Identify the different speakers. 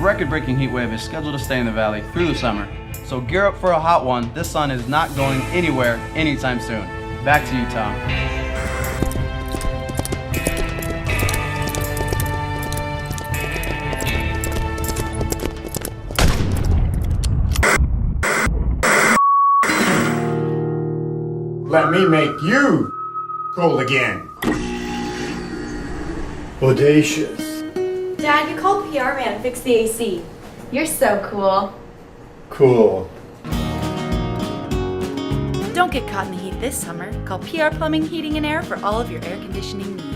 Speaker 1: record-breaking heat wave is scheduled to stay in the valley through the summer. So gear up for a hot one. This sun is not going anywhere anytime soon. Back to you, Tom.
Speaker 2: Let me make you cold again. Audacious.
Speaker 3: Dad, you called PR man to fix the AC.
Speaker 4: You're so cool.
Speaker 2: Cool.
Speaker 5: Don't get caught in the heat this summer. Call PR Plumbing, Heating, and Air for all of your air conditioning needs.